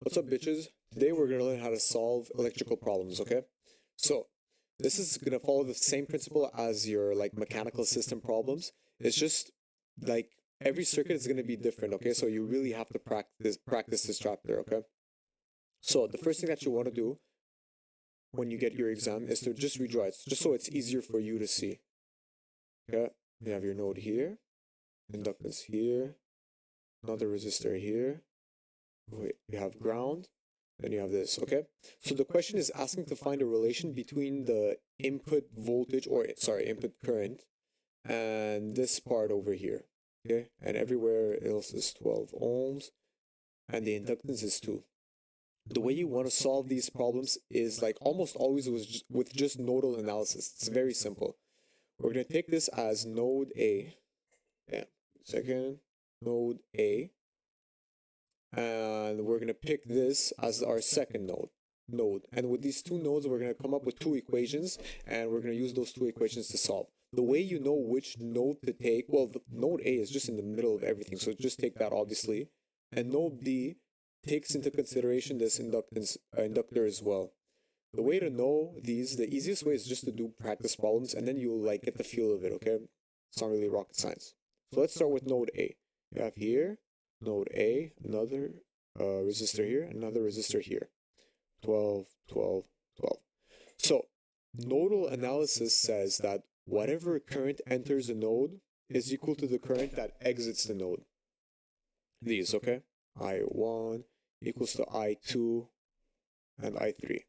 What's up, bitches? Today we're gonna learn how to solve electrical problems, okay? So, this is gonna follow the same principle as your mechanical system problems. It's just like every circuit is gonna be different, okay? So you really have to practice this chapter, okay? So the first thing that you want to do when you get your exam is to just redraw it, just so it's easier for you to see. Okay? You have your node here, inductance here, another resistor here. Wait, you have ground, then you have this, okay? So the question is asking to find a relation between the input voltage, or sorry, input current, and this part over here, okay? And everywhere else is 12 ohms, and the inductance is 2. The way you want to solve these problems is like almost always with just nodal analysis. It's very simple. We're going to take this as node A, yeah, second, node A, and we're going to pick this as our second node. And with these two nodes, we're going to come up with two equations, and we're going to use those two equations to solve. The way you know which node to take, well, the node A is just in the middle of everything, so just take that, obviously. And node B takes into consideration this inductor as well. The way to know these, the easiest way is just to do practice problems, and then you'll get the feel of it, okay? It's not really rocket science. So let's start with node A. You have here node A, another resistor here, another resistor here. 12, 12, 12. So nodal analysis says that whatever current enters a node is equal to the current that exits the node. These, okay? I1 equals to I2 and I3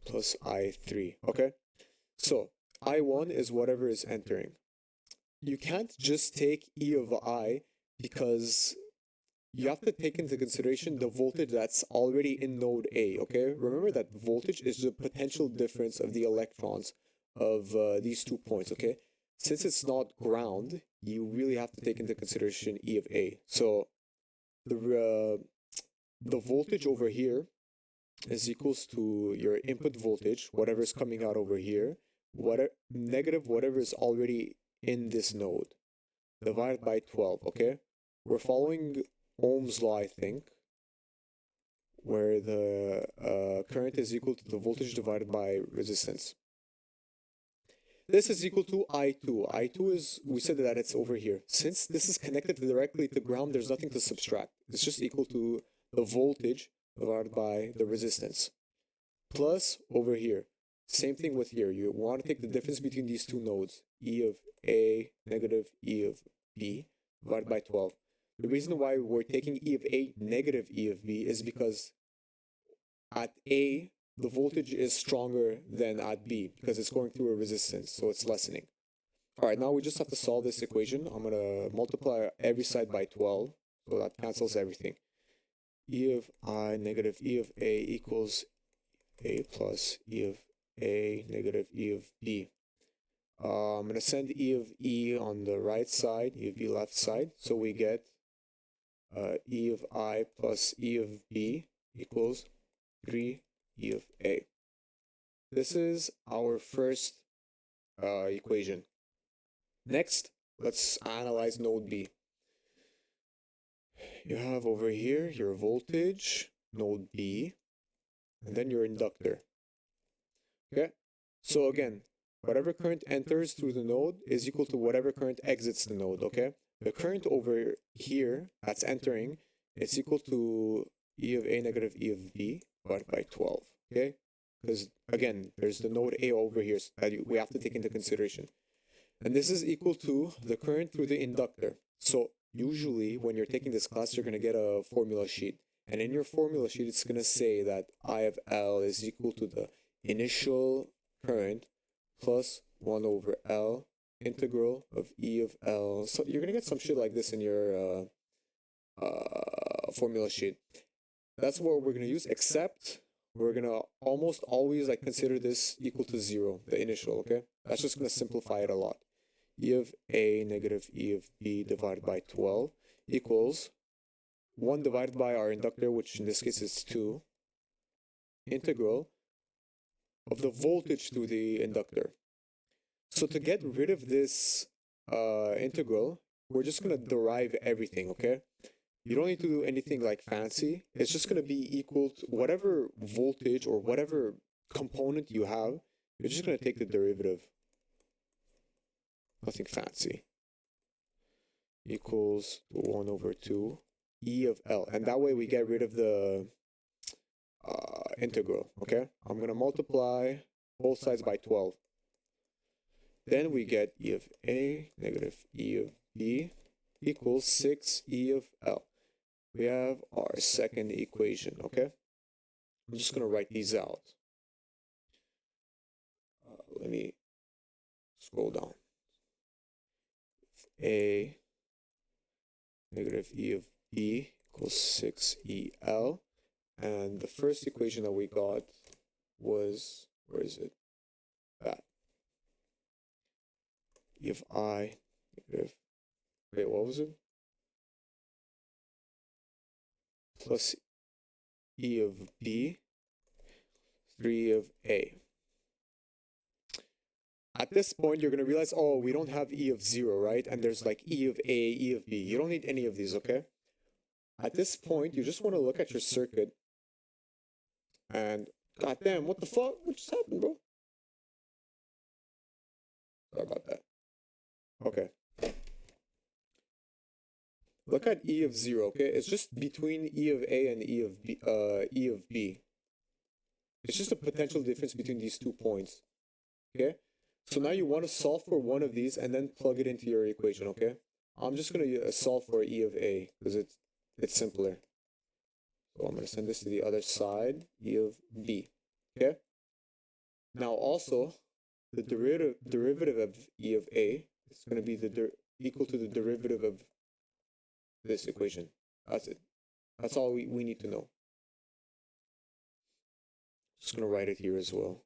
plus I3, okay? So I1 is whatever is entering. You can't just take E of I because you have to take into consideration the voltage that's already in node A, okay? Remember that voltage is the potential difference of the electrons of these 2 points, okay? Since it's not ground, you really have to take into consideration E of A. So the voltage over here is equals to your input voltage, whatever is coming out over here, negative whatever is already in this node, divided by 12, okay? We're following Ohm's law, I think, where the current is equal to the voltage divided by resistance. This is equal to I2. I2 is, we said that it's over here. Since this is connected directly to ground, there's nothing to subtract. It's just equal to the voltage divided by the resistance. Plus, over here, same thing with here. You want to take the difference between these two nodes, E of A negative E of B, divided by 12. The reason why we're taking E of A negative E of B is because at A, the voltage is stronger than at B because it's going through a resistance, so it's lessening. All right, now we just have to solve this equation. I'm going to multiply every side by 12, so that cancels everything. E of I negative E of A equals A plus E of A negative E of B. I'm going to send E of E on the right side, E of B left side, so we get E of I plus E of B equals 3 E of A. This is our first equation. Next, let's analyze node B. You have over here your voltage, node B, and then your inductor. Okay? So again, whatever current enters through the node is equal to whatever current exits the node, okay? The current over here that's entering, it's equal to E of A negative E of B divided by 12, okay? Because again, there's the node A over here that we have to take into consideration. And this is equal to the current through the inductor. So usually when you're taking this class, you're going to get a formula sheet. And in your formula sheet, it's going to say that I of L is equal to the initial current plus 1 over L integral of E of L. So you're going to get some shit like this in your formula sheet. That's what we're going to use, except we're going to almost always consider this equal to 0, the initial, okay? That's just going to simplify it a lot. E of A negative E of B divided by 12 equals 1 divided by our inductor, which in this case is 2, integral of the voltage through the inductor. So to get rid of this integral, we're just going to derive everything, okay? You don't need to do anything like fancy. It's just going to be equal to whatever voltage or whatever component you have. You're just going to take the derivative. Nothing fancy. Equals 1 over 2 e of L. And that way we get rid of the integral, okay? I'm going to multiply both sides by 12. Then we get e of A negative e of B equals 6 e of L. We have our second equation, okay? I'm just going to write these out. Let me scroll down. A negative e of B equals 6EL. And the first equation that we got was, where is it? That. E of I negative, wait, what was it? Plus E of B, 3 of A. At this point, you're going to realize, oh, we don't have E of 0, right? And there's like E of A, E of B. You don't need any of these, okay? At this point, you just want to look at your circuit. And, goddamn, what the fuck? What just happened, bro? Sorry about that. Okay. Look at E of 0, okay? It's just between E of A and E of B. It's just a potential difference between these 2 points, okay? So now you want to solve for one of these and then plug it into your equation, okay? I'm just going to solve for E of A because it's simpler. So I'm going to send this to the other side, E of B, okay? Now also, the derivative of E of A is going to be equal to the derivative of this equation. That's it. That's all we need to know. Just going to write it here as well.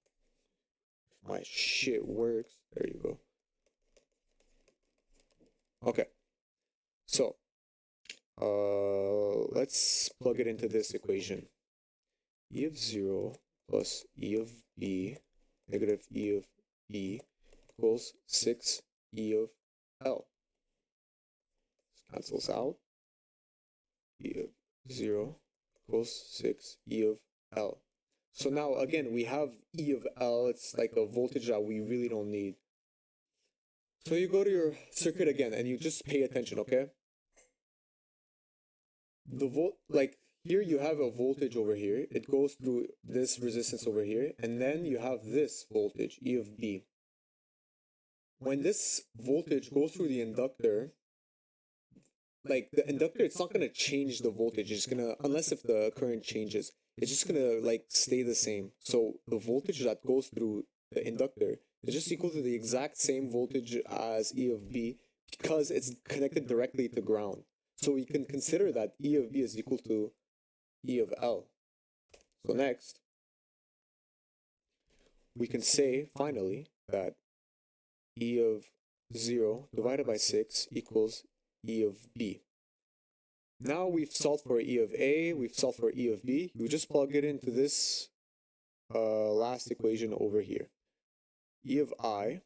My shit works. There you go. Okay. So, let's plug it into this equation. E of 0 plus E of B negative E of B equals 6 E of L. This cancels out. E of 0 equals 6 E of L. So now, again, we have E of L. It's like a voltage that we really don't need. So you go to your circuit again, and you just pay attention, okay? Like, here you have a voltage over here. It goes through this resistance over here, and then you have this voltage, E of B. When this voltage goes through the inductor, like the inductor, it's not going to change the voltage. It's going to, unless if the current changes, it's just going to like stay the same. So the voltage that goes through the inductor is just equal to the exact same voltage as E of B because it's connected directly to ground. So we can consider that E of B is equal to E of L. So next, we can say finally that E of 0 divided by 6 equals E of B. Now we've solved for E of A, we've solved for E of B. You just plug it into this last equation over here. E of I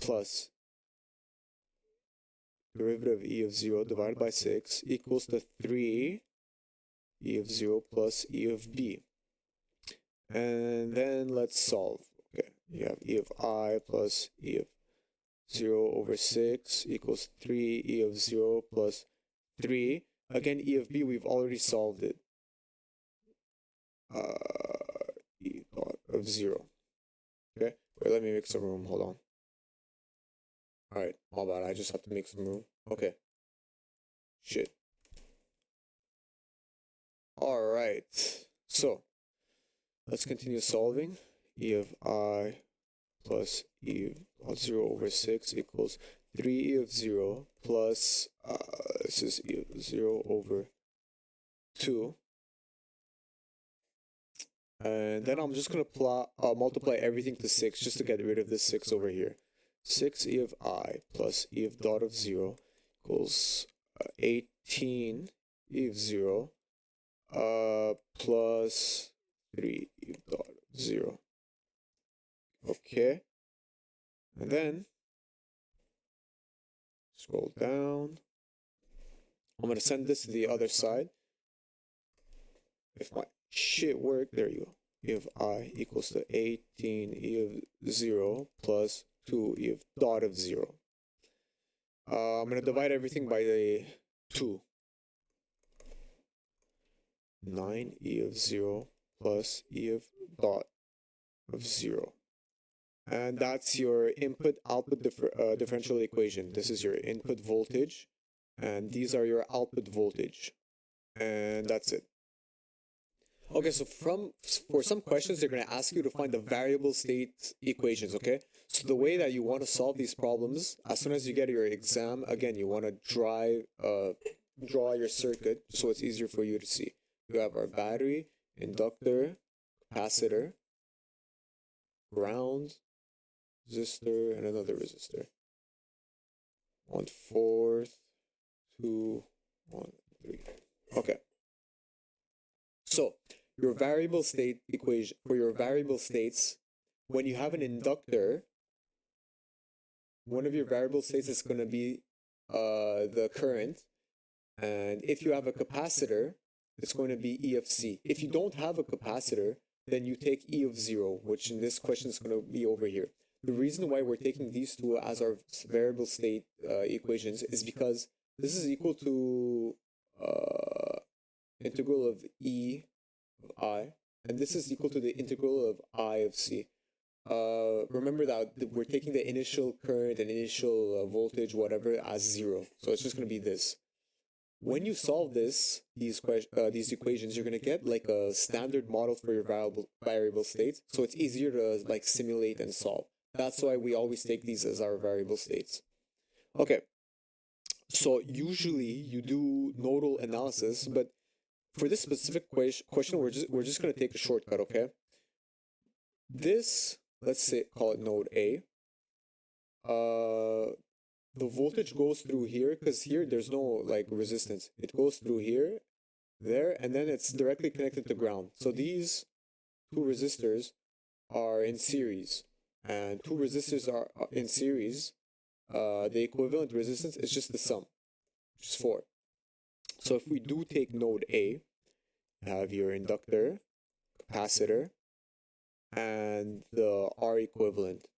plus derivative of E of 0 divided by 6 equals to 3 E of 0 plus E of B. And then let's solve. Okay, you have E of I plus E of 0 over 6 equals 3 E of 0 plus 3. Again, E of B, we've already solved it. E of 0. Okay, wait, let me make some room. Hold on. Alright, my bad. I just have to make some room. Okay. Shit. Alright. So, let's continue solving. E of I plus E of 0 over 6 equals 3 E of 0 plus, this is E of 0 over 2. And then I'm just going to multiply everything to 6 just to get rid of this 6 over here. 6 E of I plus E of dot of 0 equals 18 E of 0 plus 3 E of dot of 0. Okay. And then scroll down. I'm gonna send this to the other side. If my shit worked, there you go. E of I equals to 18 E of 0 plus 2 E of dot of 0. I'm gonna divide everything by the 2. 9 E of 0 plus E of dot of 0. And that's your input-output differential equation. This is your input voltage, and these are your output voltage. And that's it. Okay, so for some questions, they're going to ask you to find the variable state equations, okay? So the way that you want to solve these problems, as soon as you get your exam, again, you want to draw your circuit so it's easier for you to see. You have our battery, inductor, capacitor, ground, resistor, and another resistor. 1/4, 2, 1, 3. Okay. So your variable state equation for your variable states, when you have an inductor, one of your variable states is going to be the current, and if you have a capacitor, it's going to be E of C. If you don't have a capacitor, then you take E of 0, which in this question is going to be over here. The reason why we're taking these two as our variable state equations is because this is equal to integral of E of I, and this is equal to the integral of I of C. Remember that we're taking the initial current and initial voltage, whatever, as 0. So it's just going to be this. When you solve these equations, you're going to get like a standard model for your variable states. So it's easier to like simulate and solve. That's why we always take these as our variable states. Okay. So usually you do nodal analysis, but for this specific question, we're just going to take a shortcut, okay? This, let's say, call it node A. The voltage goes through here because here there's no like resistance. It goes through here, there, and then it's directly connected to ground. So these two resistors are in series, and two resistors are in series. The equivalent resistance is just the sum, which is 4. So if we do take node A, you have your inductor, capacitor, and the R equivalent.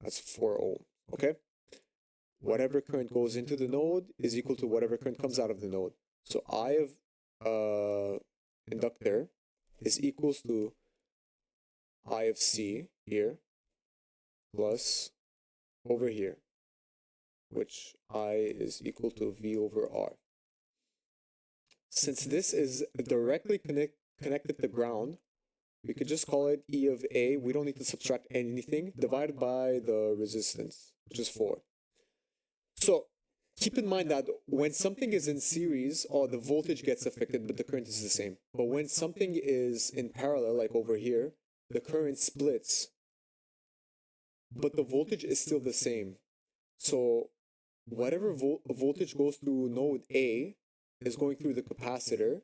That's 4 ohm. Okay? Whatever current goes into the node is equal to whatever current comes out of the node. So I of inductor is equals to I of C here plus over here, which I is equal to V over R. Since this is directly connected to ground, we could just call it E of A. We don't need to subtract anything, divided by the resistance, which is 4. So keep in mind that when something is in series, the voltage gets affected, but the current is the same. But when something is in parallel, like over here, the current splits, but the voltage is still the same. So whatever voltage goes through node A is going through the capacitor,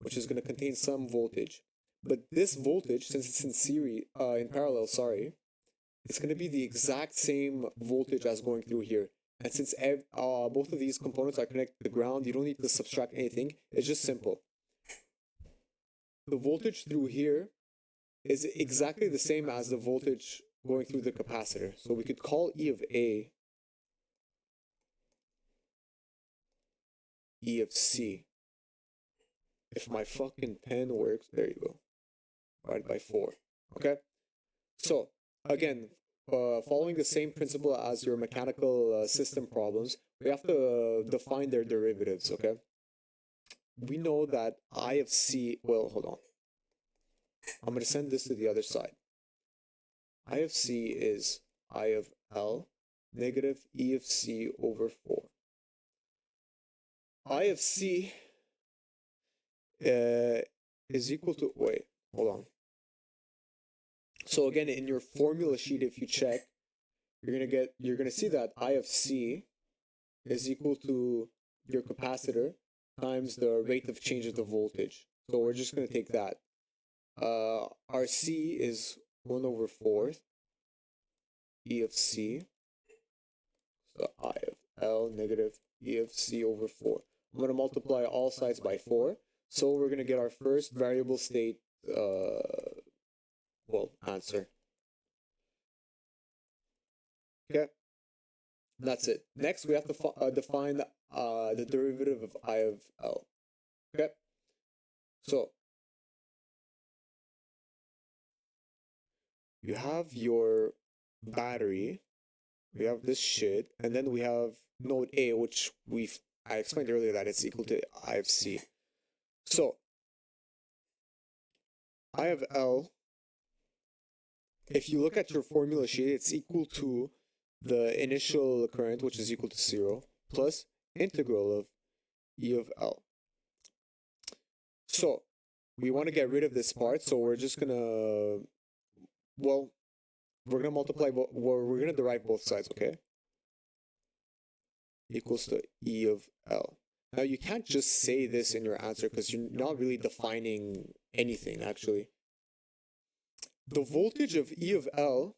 which is going to contain some voltage. But this voltage, since it's in parallel, it's going to be the exact same voltage as going through here. And since both of these components are connected to the ground, you don't need to subtract anything. It's just simple. The voltage through here is exactly the same as the voltage going through the capacitor. So we could call E of A E of C. If my fucking pen works, there you go. Divided by 4. Okay? So, again, following the same principle as your mechanical system problems, we have to define their derivatives, okay? We know that I of C, well, hold on. I'm going to send this to the other side. I of C is I of L negative E of C over 4. I of C is equal to, wait, hold on. So again, in your formula sheet, if you check, you're gonna see that I of C is equal to your capacitor times the rate of change of the voltage. So we're just gonna take that. Our C is 1 over 4th E of C. So I of L negative E of C over 4. I'm going to multiply all sides by 4. So we're going to get our first variable state, answer. Okay, that's it. Next, we have to define the derivative of I of L. Okay, so you have your battery, we have this shit, and then we have node A, which I explained earlier that it's equal to I of C. So I of L, if you look at your formula sheet, it's equal to the initial current, which is equal to 0, plus integral of E of L. So we want to get rid of this part, so we're just gonna, we're gonna multiply, we're gonna derive both sides, okay? Equals to E of L. Now you can't just say this in your answer because you're not really defining anything, actually. The voltage of E of L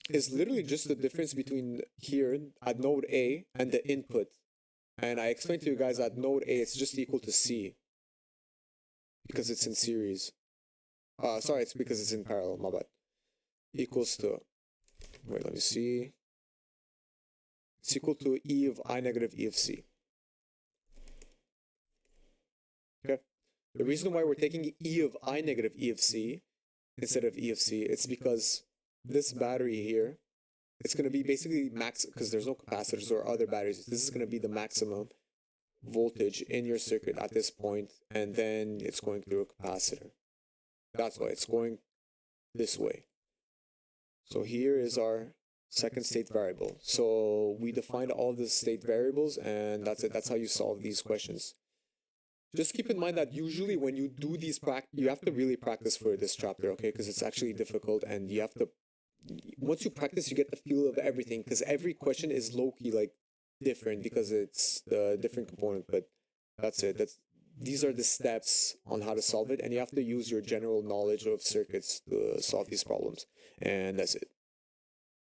is literally just the difference between here at node A and the input. And I explained to you guys that node A it's just equal to C because it's in series. Sorry, it's because it's in parallel, my bad. Equals to, wait, let me see. It's equal to E of I negative E of C. Okay. The reason why we're taking E of I negative E of C instead of E of C, it's because this battery here, it's going to be basically max, because there's no capacitors or other batteries. This is going to be the maximum voltage in your circuit at this point, and then it's going through a capacitor. That's why it's going this way. So here is our second state variable. So we defined all the state variables, and that's it. That's how you solve these questions. Just keep in mind that usually when you do these you have to really practice for this chapter, okay? Because it's actually difficult, and you have to, once you practice, you get the feel of everything, because every question is low-key, like, different, because it's the different component, but that's it. These are the steps on how to solve it, and you have to use your general knowledge of circuits to solve these problems, and that's it.